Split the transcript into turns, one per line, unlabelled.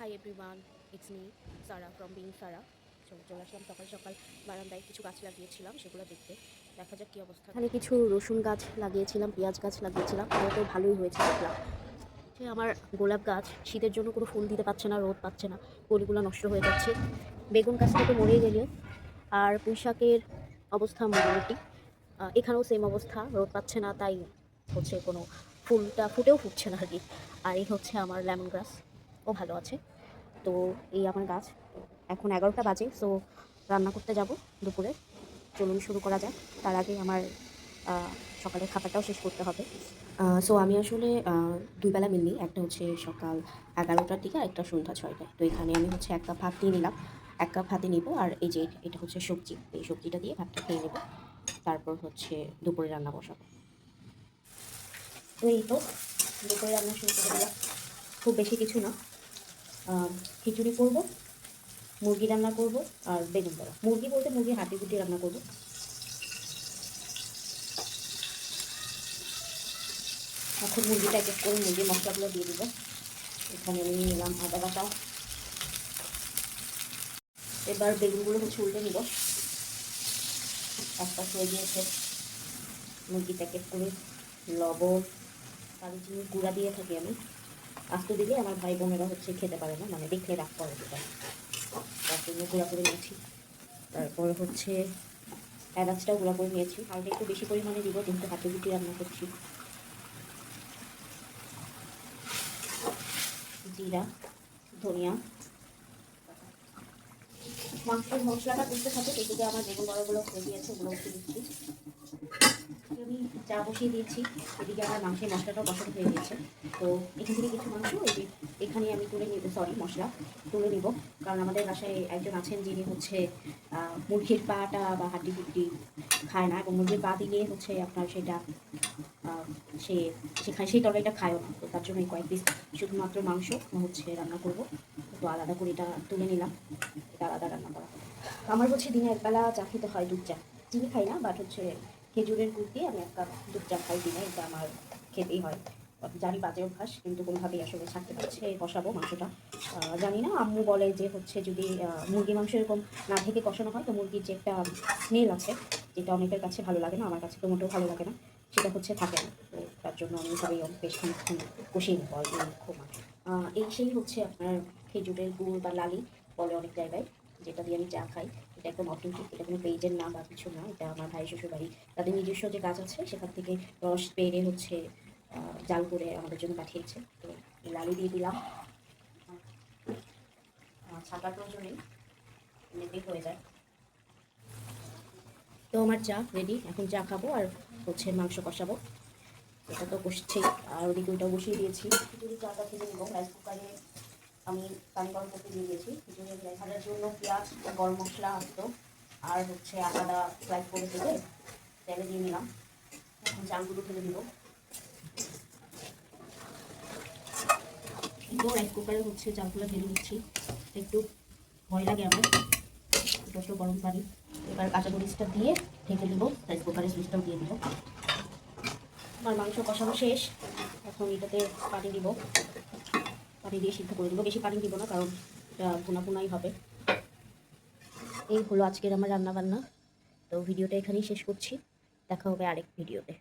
High everyone, it's me Sara from being Sara. চলে আসলাম সকাল সকাল বারান্দায় কিছু গাছ লাগিয়েছিলাম, সেগুলো দেখতে। দেখা যাক কী অবস্থা। এখানে কিছু রসুন গাছ লাগিয়েছিলাম, পেঁয়াজ গাছ লাগিয়েছিলাম, তো ভালোই হয়েছে দেখলাম। আমার গোলাপ গাছ শীতের জন্য কোনো ফুল দিতে পারছে না, রোদ পাচ্ছে না, কলিগুলো নষ্ট হয়ে যাচ্ছে। বেগুন গাছটা তো মরেই গেল। আর পুঁই শাকের অবস্থা মোটামুটি। এখানেও সেম অবস্থা, রোদ পাচ্ছে না, তাই হচ্ছে কোনো ফুলটা ফুটেও ফুটছে না আর কি। আর এই হচ্ছে আমার লেমন গ্রাস, ও ভালো আছে। তো এই আমার গাছ। এখন 11টা বাজে, সো রান্না করতে যাব দুপুরে। চলুন শুরু করা যাক। তার আগে আমার সকালের খাবারটাও শেষ করতে হবে। সো আমি আসলে দুই বেলা মিল নিই, একটা হচ্ছে সকাল 11টার দিকে, একটা সন্ধ্যা 6টায়। তো এখানে আমি হচ্ছে 1 কাপ ভাত নিয়ে নিলাম, 1 কাপ ভাতে নিব। আর এই যে এটা হচ্ছে সবজি, এই সবজিটা দিয়ে ভাতটা খেয়ে নেব। তারপর হচ্ছে দুপুরে রান্না বসাবো। তো এই তো দুপুরে রান্না শুরু করে দিলাম। খুব বেশি কিছু না, খিচুড়ি করবো, মুরগি রান্না করব, আর বেগুন বড়া। মুরগি বলতে মুরগি হাঁটি কুটি রান্না করব। এখন মুরগিটা এক এক করে মুরগির মশলাগুলো দিয়ে দিব। এখানে আমি নিয়ে নিলাম আদা বাটা। এবার বেগুনগুলো হচ্ছে উল্টে নিব। একটা হয়ে গিয়েছে, মুরগিটা এক এক করে লবণ কালি চিনি গুঁড়া দিয়ে থাকি আমি। আস্ত দিলে আমার ভাই বোনেরা হচ্ছে খেতে পারে না, মানে দেখলে রাগ করে যেটা, তার জন্য গুঁড়া করে নিয়েছি। তারপরে হচ্ছে এলাচটাও গুঁড়া করে নিয়েছি, আর একটু বেশি পরিমাণে দিব যেহেতু হাতে কুটি রান্না করছি। জিরা, ধনিয়া, মাংসের মশলাটা করতে থাকে। এদিকে আমার বেগুন বড়াগুলো হয়ে গিয়েছে, ওগুলো উঠে দিচ্ছি। আমি চা বসিয়ে দিয়েছি, এদিকে আমার মাংসের মশলাটাও বসানো হয়ে গিয়েছে। তো এখান থেকে কিছু মাংস এই যে এখানে আমি তুলে নিব, সরি মশলা তুলে নিব। কারণ আমাদের বাসায় একজন আছেন যিনি হচ্ছে মুরগির পাটা বা হাড্ডি কুড্ডি খায় না, এবং মুরগির পা দিলে হচ্ছে আপনার সেটা সে সেখানে সেই তরকারিটা খায়ও না। তো তার জন্য কয়েক পিস শুধুমাত্র মাংস হচ্ছে রান্না করব। তো আলাদা করে এটা তুলে নিলাম, এটা আলাদা রান্না করা হবে। আমার হচ্ছে দিনে একবেলা চা খেতে হয়, দুধ চা। চিনি খাই না, বাট হচ্ছে খেজুরের গুড় দিয়ে আমি 1 কাপ দুধ চা খাই দিনে, এটা আমার খেতেই হয়। জানি বাজে অভ্যাস, কিন্তু কোনোভাবেই আসলে ছাড়তে পারছি। কষাবো মাংসটা। জানি না, আম্মু বলে যে হচ্ছে যদি মুরগি মাংস এরকম না ঢেকে কষানো হয়, তো মুরগির যে একটা স্মেল আছে, যেটা অনেকের কাছে ভালো লাগে না, আমার কাছে তো মোটেও ভালো লাগে না, সেটা হচ্ছে থাকে না। তো তার জন্য আমি সবাই বেশ খানিকক্ষণ কষিয়ে নেবো। আর এই সেই হচ্ছে আপনার খেজুরের গুড় বা লালি বলে অনেক জায়গায়, যেটা দিয়ে আমি চা খাই। এটা একদম অথেন্টিক, এটা কোনো পেজের না বা কিছু না। এটা আমার ভাই শ্বশুরবাড়ি, তাদের নিজস্ব যে গাছ আছে সেখান থেকে রস পেড়ে হচ্ছে জাল করে আমাদের জন্য পাঠিয়েছে। তো লালি দিয়ে দিলাম, ছাকার প্রয়োজন নেই, এমনিতেই হয়ে যায়। তো আমার চা রেডি, এখন চা খাবো আর হচ্ছে মাংস কষাবো। এটা তো কষছেই, আর ওদিকে ওইটাও বসিয়ে দিয়েছি। খিচুড়ি চাটা তুলে নেবো। রাইস কুকারে আমি পানি গরম করতে দিয়ে দিয়েছি। খিচুড়ি ভাজার জন্য পেঁয়াজ, গরম মশলা আস্ত আর হচ্ছে আদা ফ্রাই করে দিয়ে তেলে দিয়ে নিলাম। এখন চালগুলো ঢেলে দিব। তো রাইস কুকারে হচ্ছে চালগুলো ঢেলে নিচ্ছি, একটু ভয় লাগে আমার, একটু গরম পানি। এবার কাঁচামরিচটা দিয়ে ঢেকে দেবো, রাইস কুকারের সুইচটাও দিয়ে দিব। আমার মাংস কষানো শেষ, এখন এটাতে পানি দিব, পানি দিয়ে সিদ্ধ করে দেবো। বেশি পানি দিব না, কারণ এটা ভুনা ভুনাই হবে। এই হলো আজকের আমার রান্না বান্না। তো ভিডিওটা এখানেই শেষ করছি, দেখা হবে আরেক ভিডিওতে।